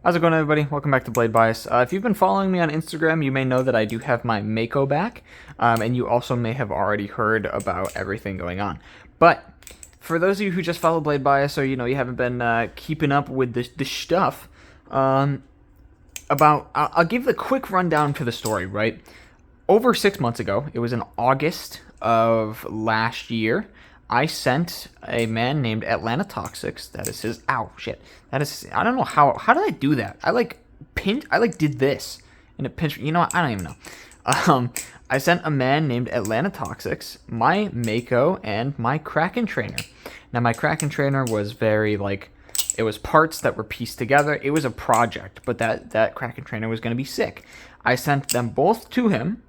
How's it going, everybody? Welcome back to Blade Bias. If you've been following me on Instagram, you may know that I do have my Mako back, and you also may have already heard about everything going on. But for those of you who just follow Blade Bias, or you haven't been keeping up with this stuff, I'll give the quick rundown to the story. Right, over 6 months ago, it was in August of last year. I sent a man named Atlanta Toxics. That is his. Ow, shit. That is. I don't know how. How did I do that? I did this, and it pinched. You know what? I don't even know. I sent a man named Atlanta Toxics my Mako and my Kraken trainer. Now my Kraken trainer was very it was parts that were pieced together. It was a project, but that Kraken trainer was going to be sick. I sent them both to him.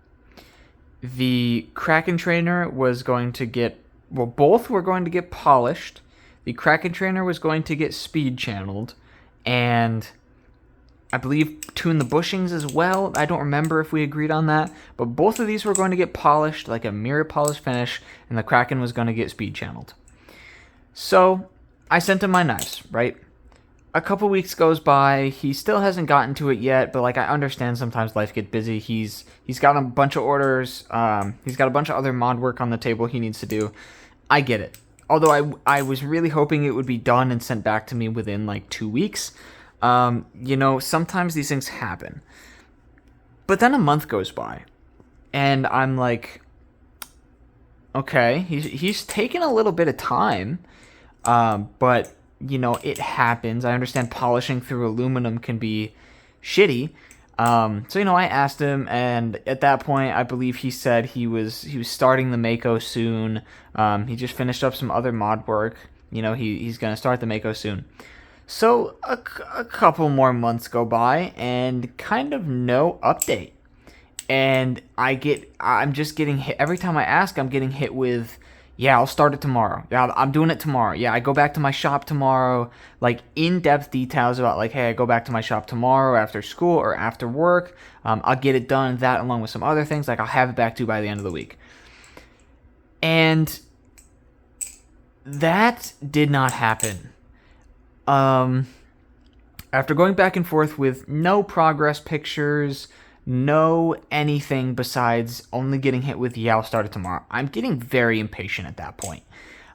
The Kraken trainer was going to get. Well, both were going to get polished. The Kraken trainer was going to get speed channeled, and I believe tune the bushings as well. I don't remember if we agreed on that, but both of these were going to get polished, like a mirror polish finish, and the Kraken was going to get speed channeled. So I sent him my knives, right? A couple weeks goes by. He still hasn't gotten to it yet, but I understand sometimes life gets busy. He's got a bunch of orders. He's got a bunch of other mod work on the table he needs to do. I get it. Although I was really hoping it would be done and sent back to me within 2 weeks. Sometimes these things happen. But then a month goes by, and I'm like, okay, he's taken a little bit of time, but it happens. I understand polishing through aluminum can be shitty. I asked him, and at that point, I believe he said he was starting the Mako soon. He just finished up some other mod work. He's gonna start the Mako soon. So a couple more months go by, and kind of no update. And I'm just getting hit every time I ask. I'm getting hit with, yeah, I'll start it tomorrow. Yeah, I'm doing it tomorrow. Yeah, I go back to my shop tomorrow. In-depth details about hey, I go back to my shop tomorrow after school or after work. I'll get it done. That along with some other things. I'll have it back to you by the end of the week. And that did not happen. After going back and forth with no progress pictures, no anything besides only getting hit with, yeah, I'll start it tomorrow, I'm getting very impatient at that point.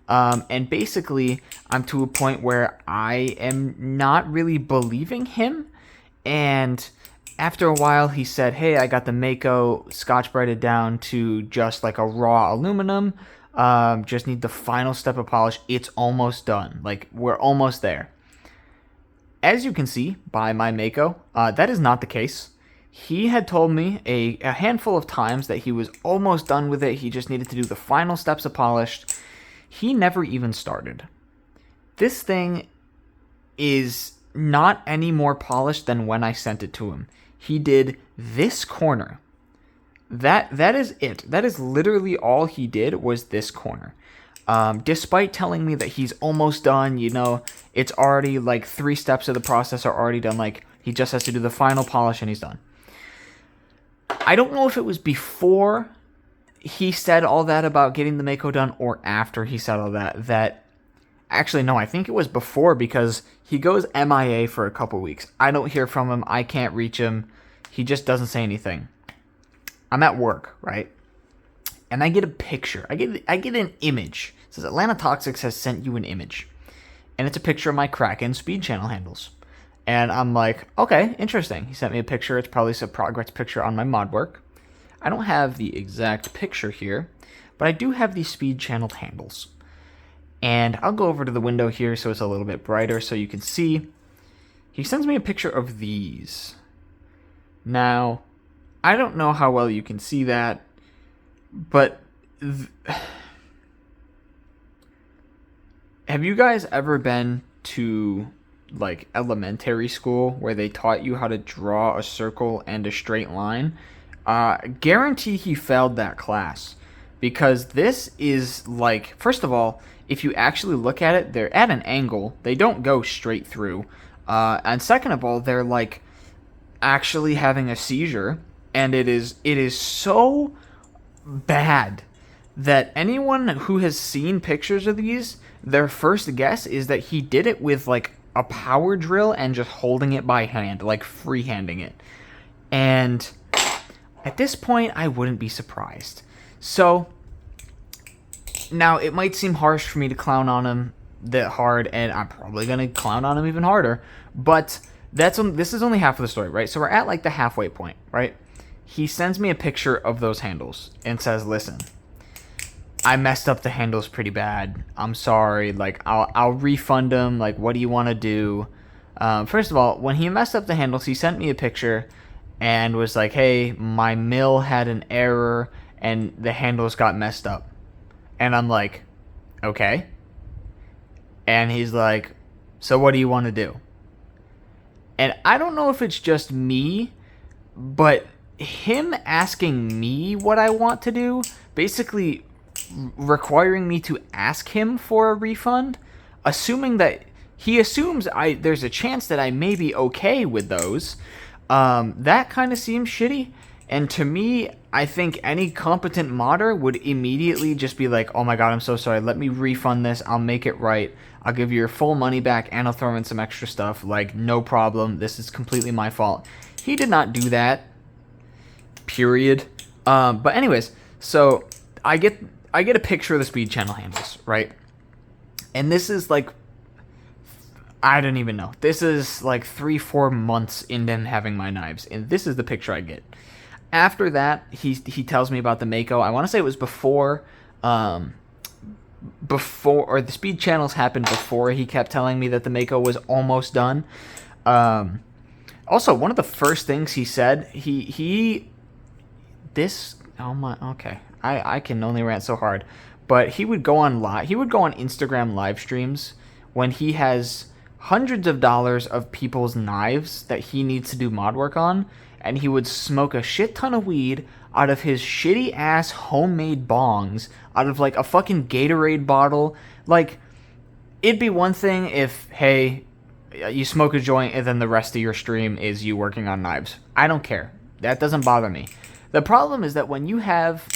And basically, I'm to a point where I am not really believing him. And after a while, he said, hey, I got the Mako Scotch-Brighted down to just a raw aluminum. Just need the final step of polish. It's almost done. We're almost there. As you can see by my Mako, that is not the case. He had told me a handful of times that he was almost done with it. He just needed to do the final steps of polished. He never even started. This thing is not any more polished than when I sent it to him. He did this corner. That is it. That is literally all he did was this corner. Despite telling me that he's almost done, it's already 3 steps of the process are already done. He just has to do the final polish and he's done. I don't know if it was before he said all that about getting the Mako done or after he said all that. Actually, no, I think it was before, because he goes MIA for a couple weeks. I don't hear from him. I can't reach him. He just doesn't say anything. I'm at work, right? And I get a picture. I get an image. It says Atlanta Toxics has sent you an image. And it's a picture of my Kraken speed channel handles. And I'm like, okay, interesting. He sent me a picture. It's probably a progress picture on my mod work. I don't have the exact picture here, but I do have these speed channeled handles. And I'll go over to the window here so it's a little bit brighter so you can see. He sends me a picture of these. Now, I don't know how well you can see that, but have you guys ever been to elementary school where they taught you how to draw a circle and a straight line? Guarantee he failed that class, because this is first of all, if you actually look at it, they're at an angle. They don't go straight through. And second of all, they're actually having a seizure, and it is so bad that anyone who has seen pictures of these, their first guess is that he did it with a power drill and just holding it by hand, like freehanding it. And at this point, I wouldn't be surprised. So, now it might seem harsh for me to clown on him that hard, and I'm probably going to clown on him even harder, but this is only half of the story, right? So we're at like the halfway point, right? He sends me a picture of those handles and says, listen, I messed up the handles pretty bad. I'm sorry. Like, I'll refund them. Like, what do you want to do? First of all, when he messed up the handles, he sent me a picture and was like, hey, my mill had an error and the handles got messed up. And I'm like, okay. And he's like, so what do you want to do? And I don't know if it's just me, but him asking me what I want to do, basically requiring me to ask him for a refund, assuming that he assumes there's a chance that I may be okay with those, that kind of seems shitty. And to me, I think any competent modder would immediately just be like, oh my god, I'm so sorry, let me refund this, I'll make it right, I'll give you your full money back, and I'll throw in some extra stuff, like, no problem, this is completely my fault. He did not do that, period. But anyways, so I get a picture of the speed channel handles, right? And this is like, I don't even know, this is like 3-4 months into him having my knives, and this is the picture I get. After that, he tells me about the Mako. I want to say it was before, or the speed channels happened before he kept telling me that the Mako was almost done. Also, one of the first things he said, I can only rant so hard, but he would go on Instagram live streams when he has hundreds of dollars of people's knives that he needs to do mod work on, and he would smoke a shit ton of weed out of his shitty ass homemade bongs, out of like a fucking Gatorade bottle. Like, it'd be one thing if, hey, you smoke a joint and then the rest of your stream is you working on knives. I don't care. That doesn't bother me. The problem is that when you have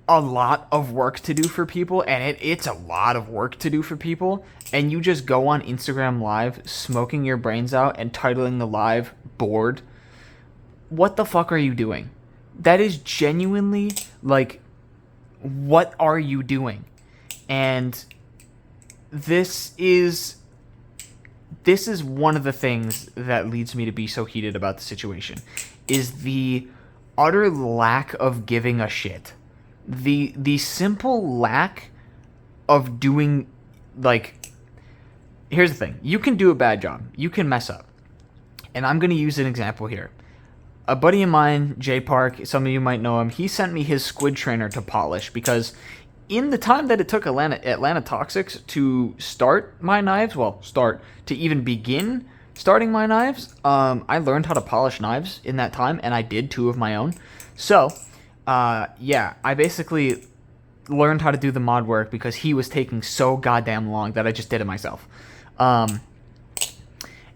a lot of work to do for people, and it's a lot of work to do for people, and you just go on Instagram Live smoking your brains out and titling the live bored, what the fuck are you doing? That is genuinely, like, what are you doing? And this is one of the things that leads me to be so heated about the situation, is the utter lack of giving a shit. The simple lack of doing, like, here's the thing. You can do a bad job. You can mess up. And I'm going to use an example here. A buddy of mine, Jay Park, some of you might know him, he sent me his squid trainer to polish because in the time that it took Atlanta Toxics to start my knives, to even begin starting my knives, I learned how to polish knives in that time, and I did 2 of my own. So, I basically learned how to do the mod work because he was taking so goddamn long that I just did it myself.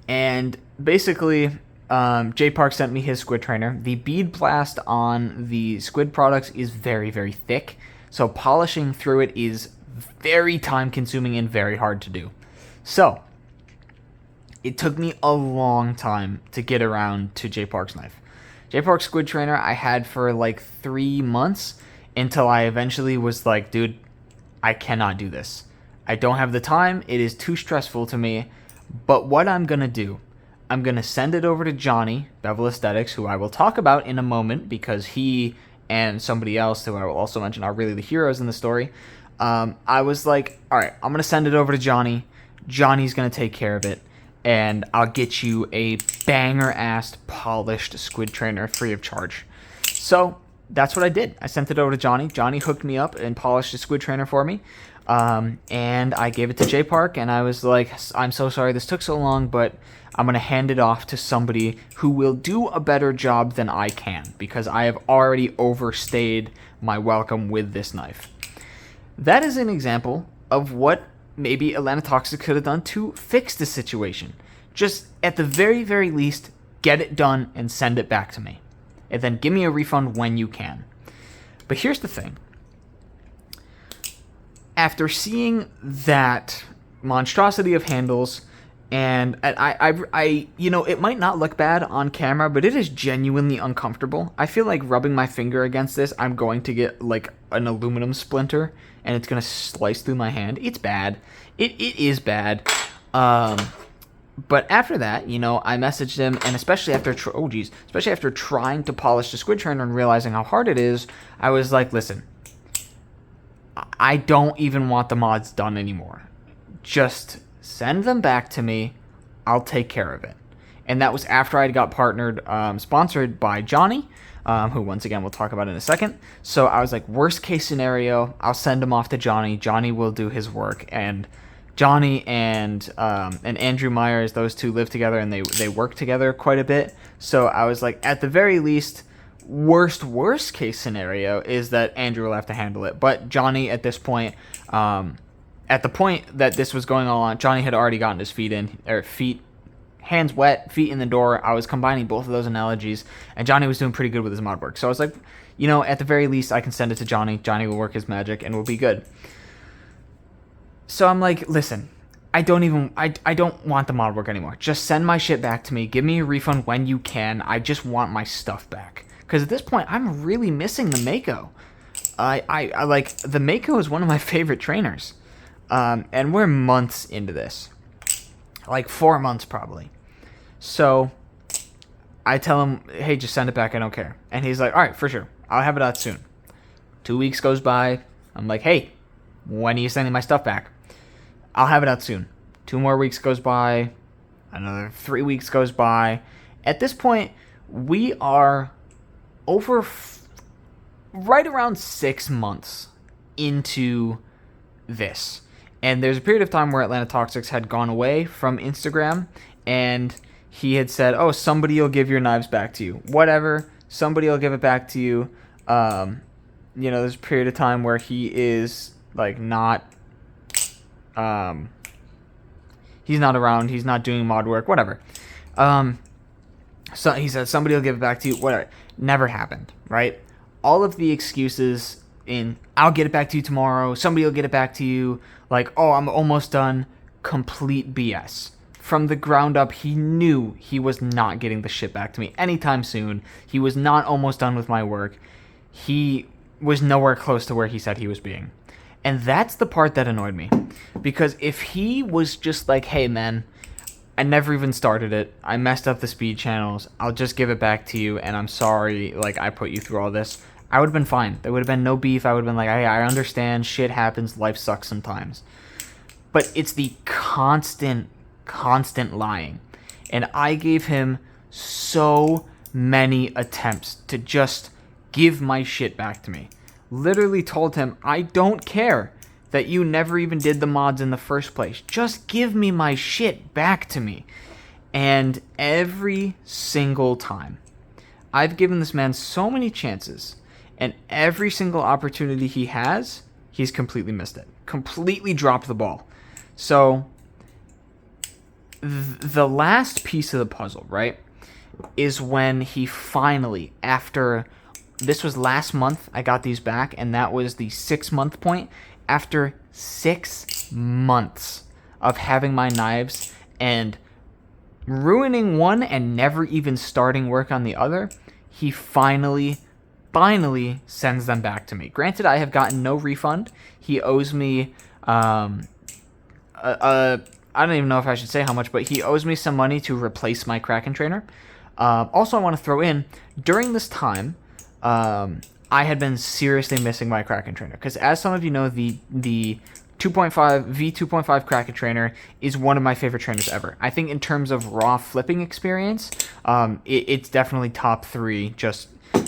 And basically, J Park sent me his squid trainer. The bead blast on the squid products is very, very thick, so polishing through it is very time consuming and very hard to do. So, it took me a long time to get around to J Park's knife. J Park's squid trainer I had for like 3 months until I eventually was like, dude, I cannot do this. I don't have the time. It is too stressful to me. But what I'm going to do, I'm going to send it over to Johnny, Bevel Aesthetics, who I will talk about in a moment because he and somebody else, who I will also mention, are really the heroes in the story. I was like, all right, I'm going to send it over to Johnny. Johnny's going to take care of it. And I'll get you a banger-ass polished squid trainer free of charge. So that's what I did. I sent it over to Johnny. Johnny hooked me up and polished a squid trainer for me. And I gave it to J Park, and I was like, I'm so sorry this took so long, but I'm going to hand it off to somebody who will do a better job than I can, because I have already overstayed my welcome with this knife. That is an example of what maybe Atlanta Toxic could have done to fix the situation. Just, at the very, very least, get it done and send it back to me. And then give me a refund when you can. But here's the thing. After seeing that monstrosity of handles And you know, it might not look bad on camera, but it is genuinely uncomfortable. I feel like rubbing my finger against this, I'm going to get like an aluminum splinter, and it's gonna slice through my hand. It's bad. It is bad. But after that, you know, I messaged him, and especially after especially after trying to polish the squid trainer and realizing how hard it is, I was like, listen, I don't even want the mods done anymore. Just send them back to me. I'll take care of it. And that was after I got sponsored by Johnny, who once again we'll talk about in a second. So I was like, worst case scenario, I'll send him off to Johnny. Johnny will do his work. And Johnny and Andrew Myers, those two live together and they work together quite a bit. So I was like, at the very least, worst case scenario is that Andrew will have to handle it. But Johnny at this point, at the point that this was going on, Johnny had already gotten his hands wet, feet in the door. I was combining both of those analogies, and Johnny was doing pretty good with his mod work. So I was like, you know, at the very least, I can send it to Johnny. Johnny will work his magic, and we'll be good. So I'm like, listen, I don't want the mod work anymore. Just send my shit back to me. Give me a refund when you can. I just want my stuff back. Because at this point, I'm really missing the Mako. I like, the Mako is one of my favorite trainers. And we're months into this. Like 4 months probably. So I tell him, hey, just send it back. I don't care. And he's like, all right, for sure. I'll have it out soon. 2 weeks goes by. I'm like, hey, when are you sending my stuff back? I'll have it out soon. 2 more weeks goes by. Another 3 weeks goes by. At this point, we are right around 6 months into this. And there's a period of time where Atlanta Toxics had gone away from Instagram, and he had said, oh, somebody will give your knives back to you. Whatever, somebody will give it back to you. You know, there's a period of time where he is, like, he's not around, he's not doing mod work, whatever. So he said, somebody will give it back to you, whatever. Never happened, right? All of the excuses I'll get it back to you tomorrow, somebody will get it back to you, like, oh, I'm almost done, complete BS. From the ground up, he knew he was not getting the shit back to me anytime soon. He was not almost done with my work. He was nowhere close to where he said he was being. And that's the part that annoyed me. Because if he was just like, hey, man, I never even started it, I messed up the speed channels, I'll just give it back to you, and I'm sorry, like, I put you through all this, I would have been fine. There would have been no beef. I would have been like, hey, I understand. Shit happens. Life sucks sometimes. But it's the constant lying. And I gave him so many attempts to just give my shit back to me. Literally told him, I don't care that you never even did the mods in the first place. Just give me my shit back to me. And every single time, I've given this man so many chances, and every single opportunity he has, he's completely missed it. Completely dropped the ball. So, the last piece of the puzzle, right, is when he finally, this was last month, I got these back, and that was the 6-month point. After 6 months of having my knives and ruining one and never even starting work on the other, he finally sends them back to me. Granted, I have gotten no refund. He owes me, I don't even know if I should say how much, but he owes me some money to replace my Kraken trainer. Also, I want to throw in, during this time, I had been seriously missing my Kraken trainer. Because as some of you know, the 2.5 Kraken trainer is one of my favorite trainers ever. I think in terms of raw flipping experience, it's definitely top 3,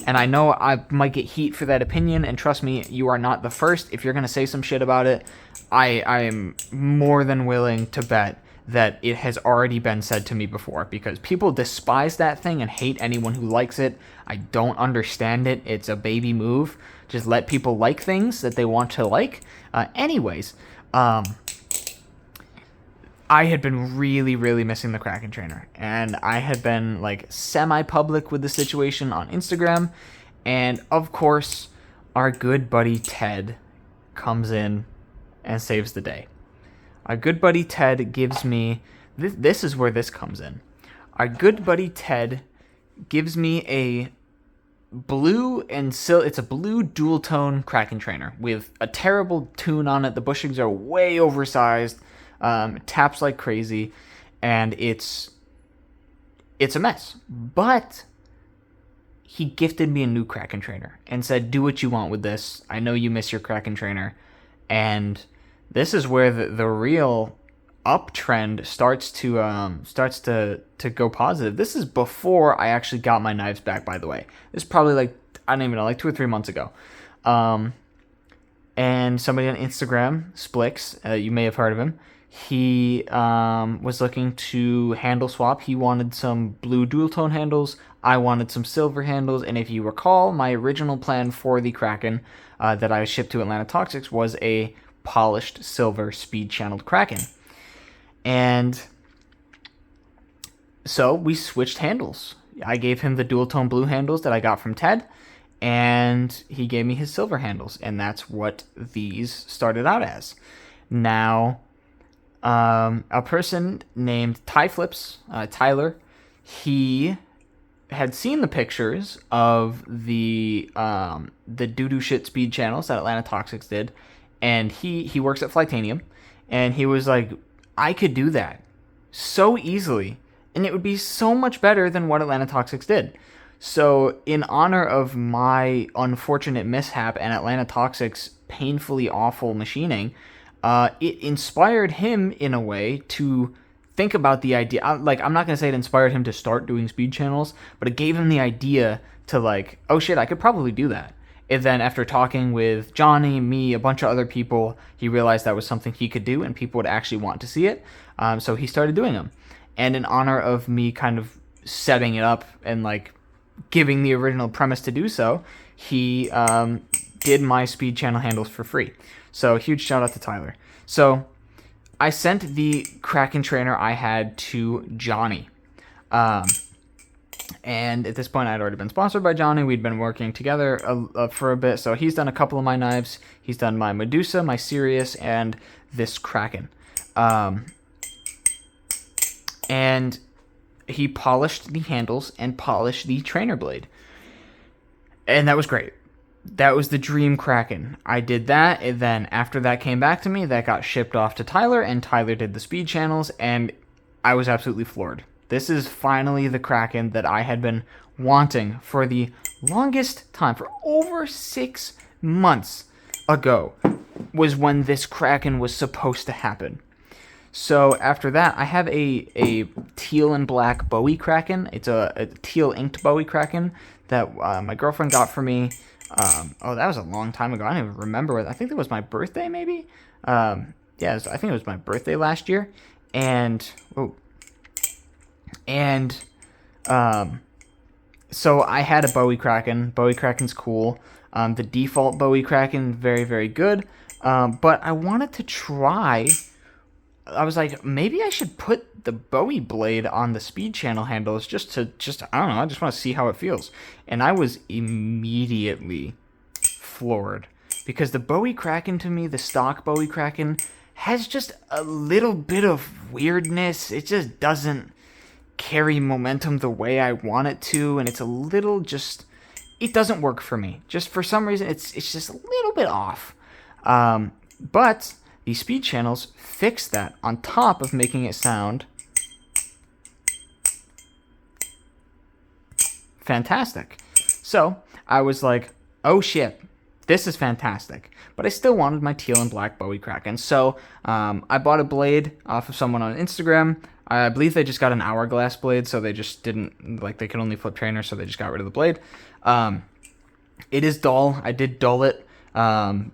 and I know I might get heat for that opinion, and trust me, you are not the first. If you're going to say some shit about it, I am more than willing to bet that it has already been said to me before, because people despise that thing and hate anyone who likes it. I don't understand it. It's a baby move. Just let people like things that they want to like. Anyways, I had been really missing the Kraken trainer, and I had been like semi-public with the situation on Instagram, and of course, our good buddy Ted comes in and saves the day. Our good buddy Ted gives me this is where this comes in. Our good buddy Ted gives me a blue and it's a blue dual tone Kraken trainer with a terrible tune on it. The bushings are way oversized, taps like crazy, and it's a mess. But he gifted me a new Kraken trainer and said, do what you want with this. I know you miss your Kraken trainer. And this is where the real uptrend starts to go positive. This is before I actually got my knives back, by the way. This is probably like, I don't even know, like 2 or 3 months ago. And somebody on Instagram, Splix, you may have heard of him, he was looking to handle swap. He wanted some blue dual tone handles. I wanted some silver handles. And if you recall, my original plan for the Kraken that I shipped to Atlanta Toxics was a polished silver speed channeled Kraken. And so we switched handles. I gave him the dual tone blue handles that I got from Ted, and he gave me his silver handles, and that's what these started out as. Now, a person named Tyler, he had seen the pictures of the doo-doo shit speed channels that Atlanta Toxics did, and he works at Flightanium, and he was like, I could do that so easily, and it would be so much better than what Atlanta Toxics did. So in honor of my unfortunate mishap and Atlanta Toxics' painfully awful machining, it inspired him in a way to think about the idea. Like, I'm not going to say it inspired him to start doing speed channels, but it gave him the idea to like, oh shit, I could probably do that. And then after talking with Johnny, me, a bunch of other people, he realized that was something he could do and people would actually want to see it. So he started doing them. And in honor of me kind of setting it up and like giving the original premise to do so, he did my speed channel handles for free. So huge shout out to Tyler. So I sent the Kraken trainer I had to Johnny. And at this point, I'd already been sponsored by Johnny. We'd been working together for a bit. So he's done a couple of my knives. He's done my Medusa, my Sirius, and this Kraken. And he polished the handles and polished the trainer blade. And that was great. That was the dream Kraken. I did that, and then after that came back to me, that got shipped off to Tyler, and Tyler did the speed channels, and I was absolutely floored. This is finally the Kraken that I had been wanting for the longest time. For over 6 months ago was when this Kraken was supposed to happen. So after that, I have a teal and black Bowie Kraken. It's a teal inked Bowie Kraken that my girlfriend got for me. Oh, that was a long time ago. I don't even remember. I think it was my birthday, maybe? Yeah, I think it was my birthday last year. So I had a Bowie Kraken. Bowie Kraken's cool. The default Bowie Kraken, very, very good. But I wanted to try... I was like, maybe I should put the Bowie blade on the speed channel handles just I don't know, I just want to see how it feels. And I was immediately floored. Because the Bowie Kraken, to me, the stock Bowie Kraken, has just a little bit of weirdness. It just doesn't carry momentum the way I want it to, and it's a little just... It doesn't work for me. Just for some reason, it's just a little bit off. But... the speed channels fix that on top of making it sound fantastic. So I was like, oh shit, this is fantastic. But I still wanted my teal and black Bowie Kraken. So I bought a blade off of someone on Instagram. I believe they just got an hourglass blade, so they just didn't, like, they could only flip trainer, so they just got rid of the blade. It is dull. I did dull it.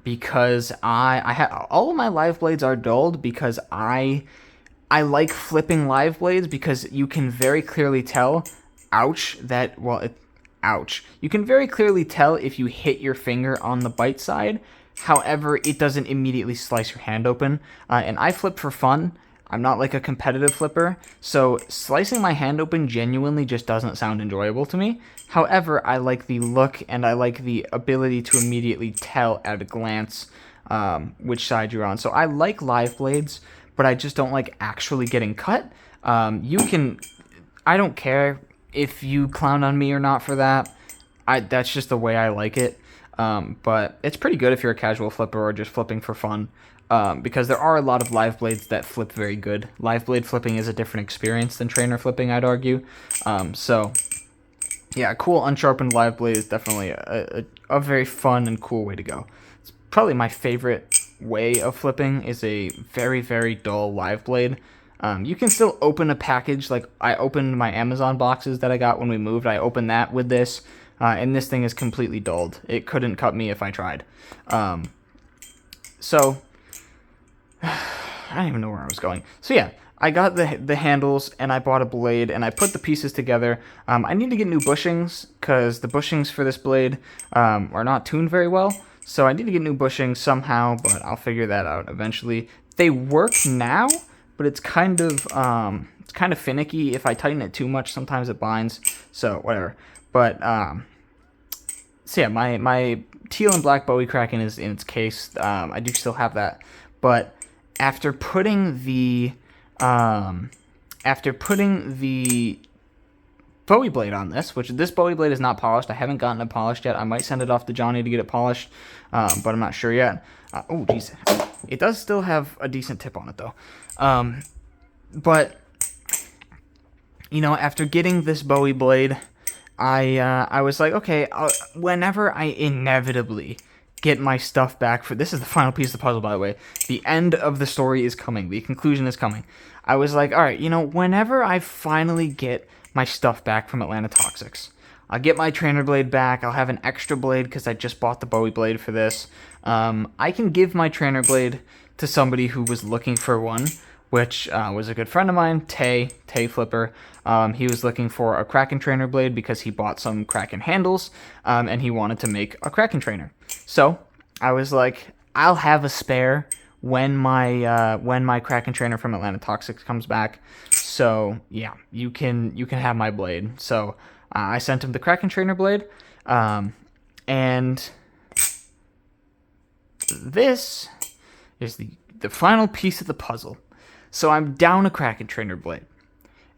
Because I have all of my live blades are dulled because I like flipping live blades because you can very clearly tell, you can very clearly tell if you hit your finger on the bite side. However, it doesn't immediately slice your hand open. And I flip for fun. I'm not like a competitive flipper, so slicing my hand open genuinely just doesn't sound enjoyable to me. However, I like the look and I like the ability to immediately tell at a glance which side you're on. So I like live blades, but I just don't like actually getting cut. You can, I don't care if you clown on me or not for that. That's just the way I like it. But it's pretty good if you're a casual flipper or just flipping for fun. Because there are a lot of live blades that flip very good. Live blade flipping is a different experience than trainer flipping, I'd argue. So, yeah, a cool unsharpened live blade is definitely a very fun and cool way to go. It's probably my favorite way of flipping is a very, very dull live blade. You can still open a package. Like, I opened my Amazon boxes that I got when we moved. I opened that with this, and this thing is completely dulled. It couldn't cut me if I tried. So, I don't even know where I was going. So yeah, I got the handles, and I bought a blade, and I put the pieces together. I need to get new bushings, because the bushings for this blade are not tuned very well. So I need to get new bushings somehow, but I'll figure that out eventually. They work now, but it's kind of finicky. If I tighten it too much, sometimes it binds. So whatever. But so yeah, my teal and black Bowie Kraken is in its case. I do still have that, but after putting the Bowie blade on this, which this Bowie blade is not polished. I haven't gotten it polished yet. I might send it off to Johnny to get it polished, but I'm not sure yet. Oh, geez. It does still have a decent tip on it, though. But, you know, after getting this Bowie blade, I was like, okay, whenever I inevitably get my stuff back for... This is the final piece of the puzzle, by the way. The end of the story is coming. The conclusion is coming. I was like, all right, you know, whenever I finally get my stuff back from Atlanta Toxics, I'll get my trainer blade back. I'll have an extra blade because I just bought the Bowie blade for this. I can give my trainer blade to somebody who was looking for one, which was a good friend of mine, Tay Flipper. He was looking for a Kraken trainer blade because he bought some Kraken handles, and he wanted to make a Kraken trainer. So I was like, I'll have a spare when my Kraken trainer from Atlanta Toxics comes back. So yeah, you can have my blade. So I sent him the Kraken trainer blade, and this is the final piece of the puzzle. So I'm down a Kraken trainer blade,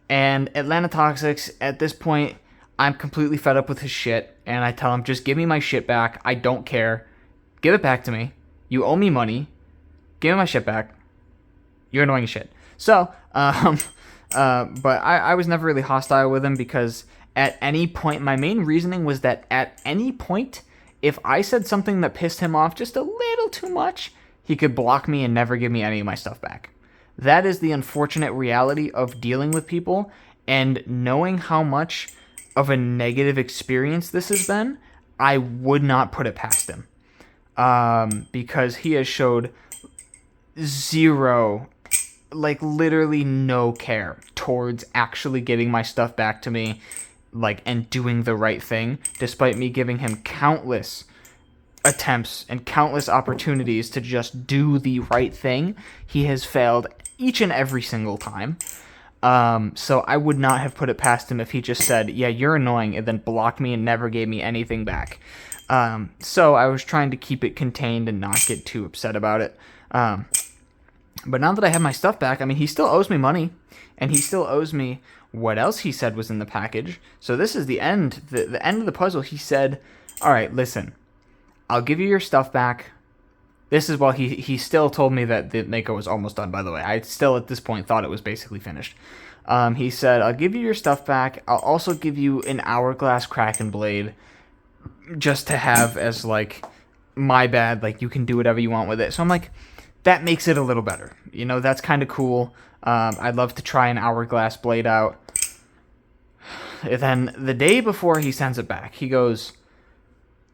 and Atlanta Toxics, at this point, I'm completely fed up with his shit, and I tell him, just give me my shit back. I don't care. Give it back to me. You owe me money. Give me my shit back. You're annoying as shit. So, but I was never really hostile with him because at any point, my main reasoning was that at any point, if I said something that pissed him off just a little too much, he could block me and never give me any of my stuff back. That is the unfortunate reality of dealing with people, and knowing how much of a negative experience this has been, I would not put it past him. Because he has showed zero, like literally no care towards actually getting my stuff back to me, like, and doing the right thing, despite me giving him countless attempts and countless opportunities to just do the right thing. He has failed each and every single time. So I would not have put it past him if he just said, yeah, you're annoying, and then blocked me and never gave me anything back. So I was trying to keep it contained and not get too upset about it. But now that I have my stuff back, I mean, he still owes me money, and he still owes me what else he said was in the package. So this is the end, the end of the puzzle. He said, all right, listen, I'll give you your stuff back. This is while he still told me that the Mako was almost done, by the way. I still, at this point, thought it was basically finished. He said, I'll give you your stuff back. I'll also give you an Hourglass Kraken blade just to have as, like, my bad. Like, you can do whatever you want with it. So I'm like, that makes it a little better. You know, that's kind of cool. I'd love to try an Hourglass blade out. And then the day before he sends it back, he goes,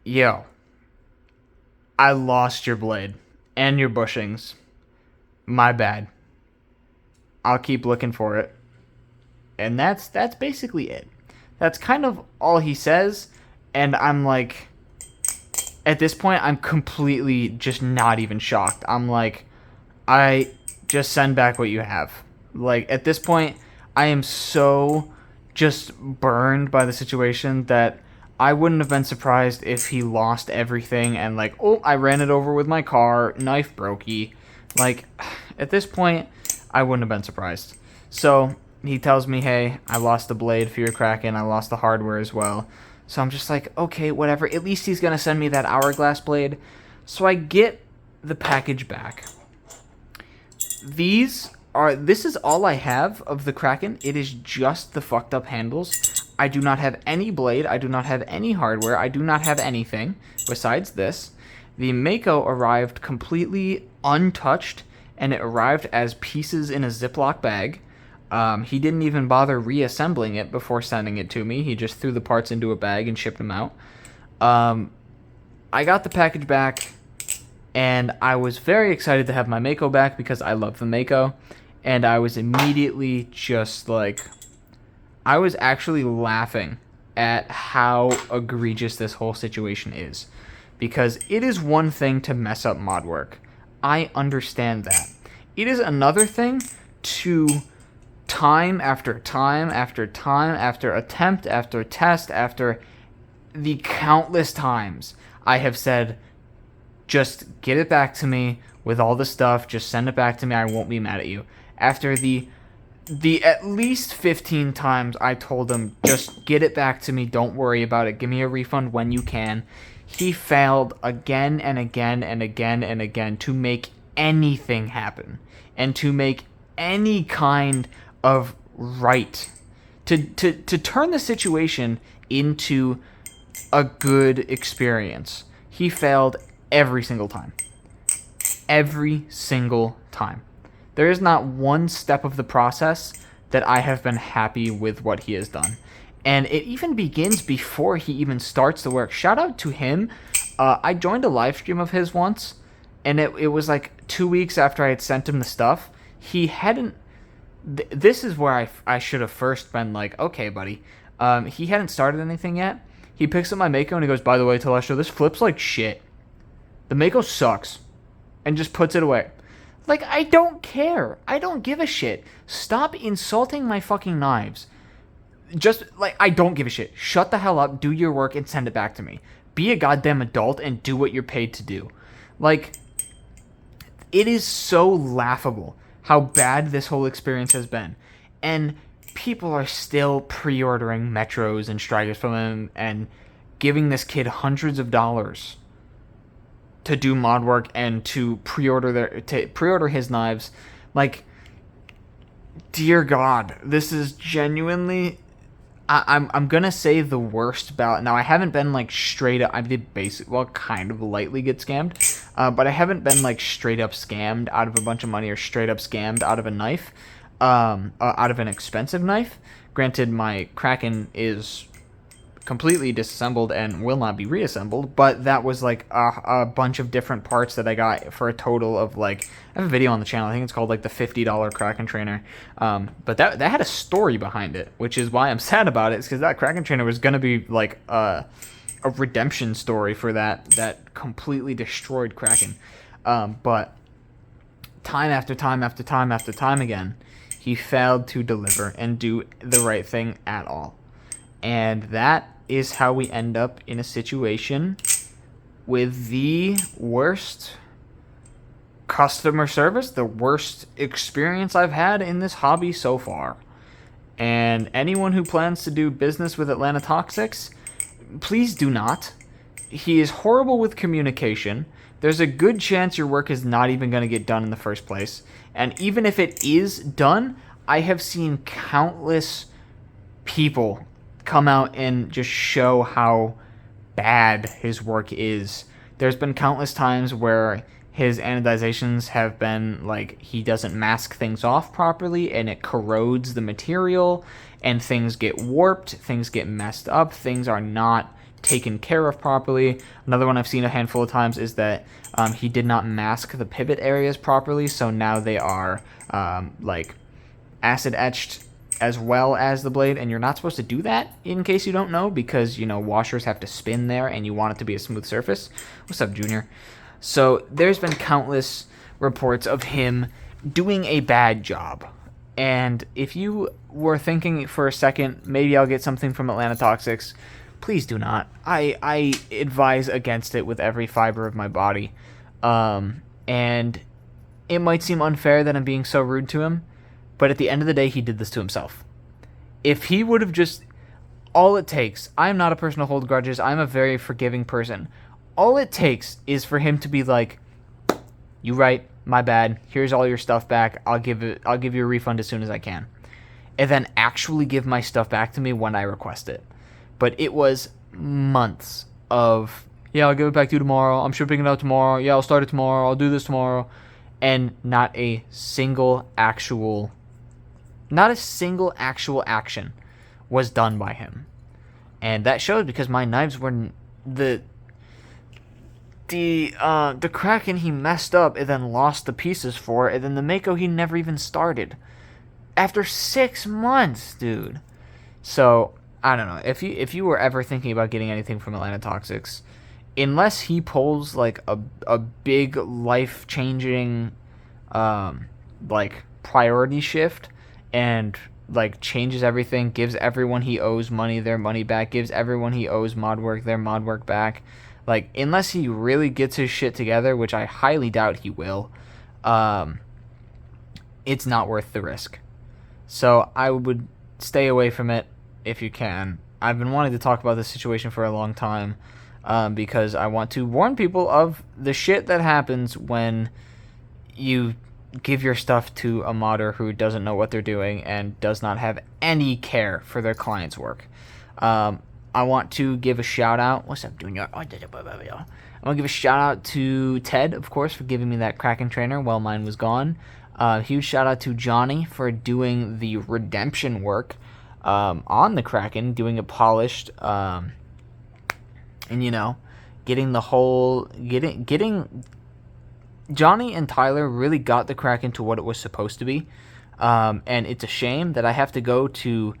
yo, I lost your blade and your bushings. My bad. I'll keep looking for it. And that's basically it. That's kind of all he says. And I'm like, at this point, I'm completely just not even shocked. I'm like, I just send back what you have. Like, at this point, I am so just burned by the situation that I wouldn't have been surprised if he lost everything and, like, oh, I ran it over with my car, knife brokey. Like, at this point, I wouldn't have been surprised. So, he tells me, hey, I lost the blade for your Kraken. I lost the hardware as well. So I'm just like, okay, whatever. At least he's going to send me that hourglass blade. So I get the package back. This is all I have of the Kraken. It is just the fucked up handles. I do not have any blade. I do not have any hardware. I do not have anything besides this. The Mako arrived completely untouched, and it arrived as pieces in a Ziploc bag. He didn't even bother reassembling it before sending it to me. He just threw the parts into a bag and shipped them out. I got the package back, and I was very excited to have my Mako back because I love the Mako. And I was immediately just like, I was actually laughing at how egregious this whole situation is. Because it is one thing to mess up mod work. I understand that. It is another thing to time after time after time after attempt after test after the countless times I have said, just get it back to me with all the stuff, just send it back to me, I won't be mad at you. After the at least 15 times I told him, just get it back to me, don't worry about it, give me a refund when you can, he failed again and again and again and again to make anything happen and to make any kind of right, to turn the situation into a good experience. He failed every single time. Every single time. There is not one step of the process that I have been happy with what he has done. And it even begins before he even starts the work. Shout out to him. I joined a live stream of his once, and it was like 2 weeks after I had sent him the stuff. He hadn't... this is where I should have first been like, okay, buddy. He hadn't started anything yet. He picks up my Mako and he goes, by the way, Telestro, this flips like shit. The Mako sucks. And just puts it away. Like, I don't care. I don't give a shit. Stop insulting my fucking knives. Just, like, I don't give a shit. Shut the hell up, do your work, and send it back to me. Be a goddamn adult and do what you're paid to do. Like, it is so laughable how bad this whole experience has been. And people are still pre-ordering Metros and Strikers from him and giving this kid hundreds of dollars to do mod work and to pre-order his knives. Like, dear God, this is genuinely... I'm gonna say the worst bout. Now, I haven't been like straight up... I did kind of lightly get scammed. But I haven't been like straight up scammed out of a bunch of money or straight up scammed out of a knife. Out of an expensive knife. Granted, my Kraken is completely disassembled and will not be reassembled, but that was like a bunch of different parts that I got for a total of like, I have a video on the channel, I think it's called like the $50 Kraken trainer, but that had a story behind it, which is why I'm sad about it, because that Kraken trainer was going to be like a redemption story for that completely destroyed Kraken, but time after time after time after time again, he failed to deliver and do the right thing at all. And that is how we end up in a situation with the worst customer service, the worst experience I've had in this hobby so far. And anyone who plans to do business with Atlanta Toxics, please do not. He is horrible with communication. There's a good chance your work is not even going to get done in the first place. And even if it is done, I have seen countless people come out and just show how bad his work is. There's been countless times where his anodizations have been like, he doesn't mask things off properly and it corrodes the material and things get warped, things get messed up, things are not taken care of properly. Another one I've seen a handful of times is that he did not mask the pivot areas properly, so now they are like acid etched as well as the blade, and you're not supposed to do that, in case you don't know, because, you know, washers have to spin there and you want it to be a smooth surface. What's up, Junior? So there's been countless reports of him doing a bad job. And if you were thinking for a second, maybe I'll get something from Atlanta Toxics, please do not. I advise against it with every fiber of my body. And it might seem unfair that I'm being so rude to him, But at the end of the day, he did this to himself. If he would have just... All it takes... I am not a person to hold grudges. I'm a very forgiving person. All it takes is for him to be like, you right, my bad. Here's all your stuff back. I'll give you a refund as soon as I can. And then actually give my stuff back to me when I request it. But it was months of, yeah, I'll give it back to you tomorrow. I'm shipping it out tomorrow. Yeah, I'll start it tomorrow. I'll do this tomorrow. And not a single actual action was done by him. And that shows because my knives were the Kraken he messed up and then lost the pieces for, and then the Mako he never even started. After 6 months, dude. So, I don't know. If you were ever thinking about getting anything from Atlanta Toxics, unless he pulls like a big life-changing like priority shift and like changes everything, gives everyone he owes money their money back, gives everyone he owes mod work their mod work back, like unless he really gets his shit together, which I highly doubt he will, it's not worth the risk. So I would stay away from it if you can. I've been wanting to talk about this situation for a long time because I want to warn people of the shit that happens when you give your stuff to a modder who doesn't know what they're doing and does not have any care for their client's work. I want to give a shout out. What's up, Junior? I want to give a shout out to Ted, of course, for giving me that Kraken trainer while mine was gone. Huge shout out to Johnny for doing the redemption work on the Kraken, doing it polished, and getting the whole getting Johnny and Tyler really got the Kraken to what it was supposed to be, and it's a shame that I have to go to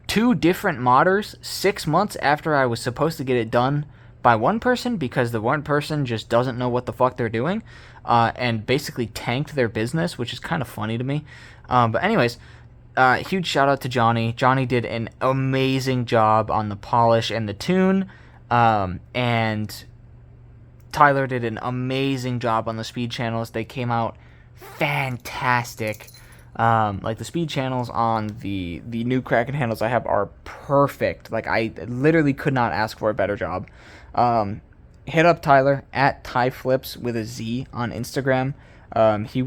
2 different modders 6 months after I was supposed to get it done by one person because the one person just doesn't know what the fuck they're doing, and basically tanked their business, which is kind of funny to me. But anyways, huge shout out to Johnny. Johnny did an amazing job on the polish and the tune, and Tyler did an amazing job on the speed channels. They came out fantastic. Like the speed channels on the new Kraken handles I have are perfect. Like I literally could not ask for a better job. Hit up Tyler at TyFlips with a Z on Instagram. He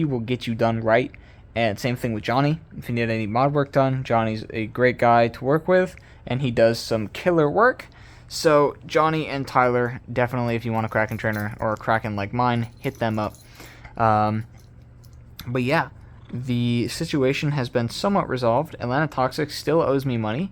will get you done right. And same thing with Johnny. If you need any mod work done, Johnny's a great guy to work with, and he does some killer work. So Johnny and Tyler, definitely, if you want a Kraken trainer or a Kraken like mine, hit them up. But yeah, the situation has been somewhat resolved. Atlanta Toxic still owes me money.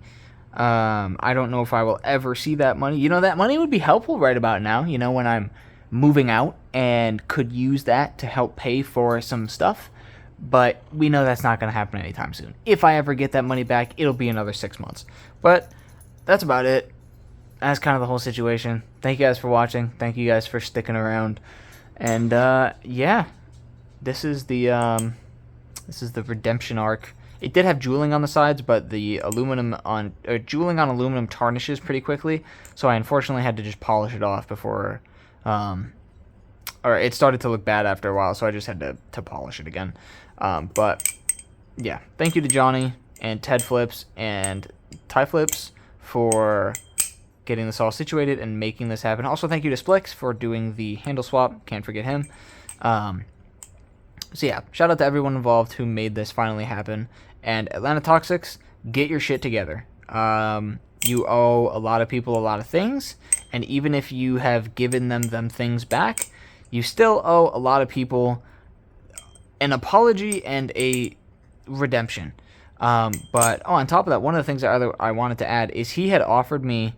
I don't know if I will ever see that money. That money would be helpful right about now, when I'm moving out and could use that to help pay for some stuff. But we know that's not going to happen anytime soon. If I ever get that money back, it'll be another 6 months. But that's about it. That's kind of the whole situation. Thank you guys for watching. Thank you guys for sticking around. And yeah, this is the redemption arc. It did have jeweling on the sides, but the jeweling on aluminum tarnishes pretty quickly. So I unfortunately had to just polish it off before, or it started to look bad after a while. So I just had to polish it again. But yeah, thank you to Johnny and Ted Flips and Ty Flips for getting this all situated and making this happen. Also, thank you to Splix for doing the handle swap. Can't forget him. So yeah, shout out to everyone involved who made this finally happen. And Atlanta Toxics, get your shit together. You owe a lot of people a lot of things, and even if you have given them things back, you still owe a lot of people an apology and a redemption. But on top of that, one of the things that I wanted to add is he had offered me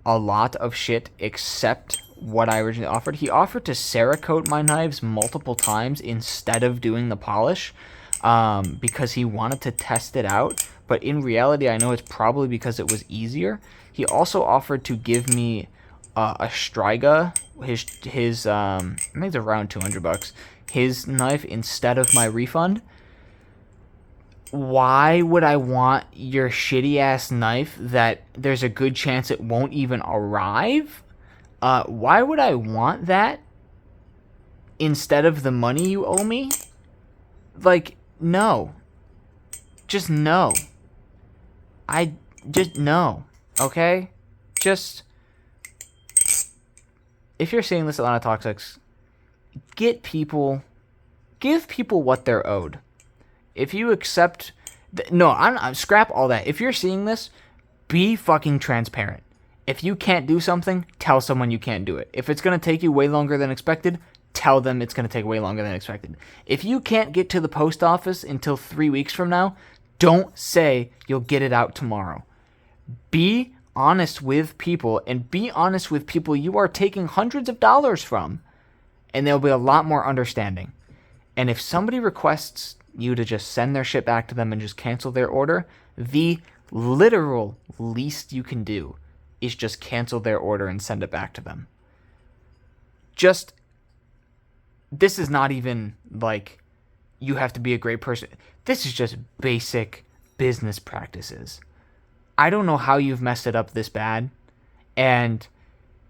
a lot of shit except what I originally offered. He offered to Cerakote my knives multiple times instead of doing the polish, because he wanted to test it out. But in reality, I know it's probably because it was easier. He also offered to give me a Striga, his I think it's around $200, his knife instead of my refund. Why would I want your shitty ass knife that there's a good chance it won't even arrive? Why would I want that instead of the money you owe me? Like, no. just know. I just know, okay? Just, if you're seeing this a lot of toxics, give people what they're owed. If you accept, I'm scrap all that. If you're seeing this, be fucking transparent. If you can't do something, tell someone you can't do it. If it's going to take you way longer than expected, tell them it's going to take way longer than expected. If you can't get to the post office until 3 weeks from now, don't say you'll get it out tomorrow. Be honest with people, and be honest with people you are taking hundreds of dollars from, and they'll be a lot more understanding. And if somebody requests you to just send their shit back to them and just cancel their order, the literal least you can do is just cancel their order and send it back to them. This is not even like you have to be a great person. This is just basic business practices. I don't know how you've messed it up this bad, and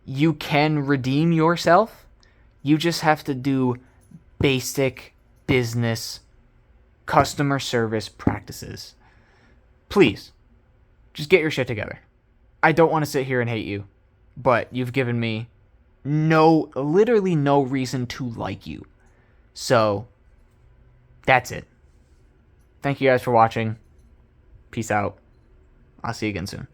you can redeem yourself. You just have to do basic business customer service practices. Please, just get your shit together. I don't want to sit here and hate you, but you've given me literally no reason to like you. So, that's it. Thank you guys for watching. Peace out. I'll see you again soon.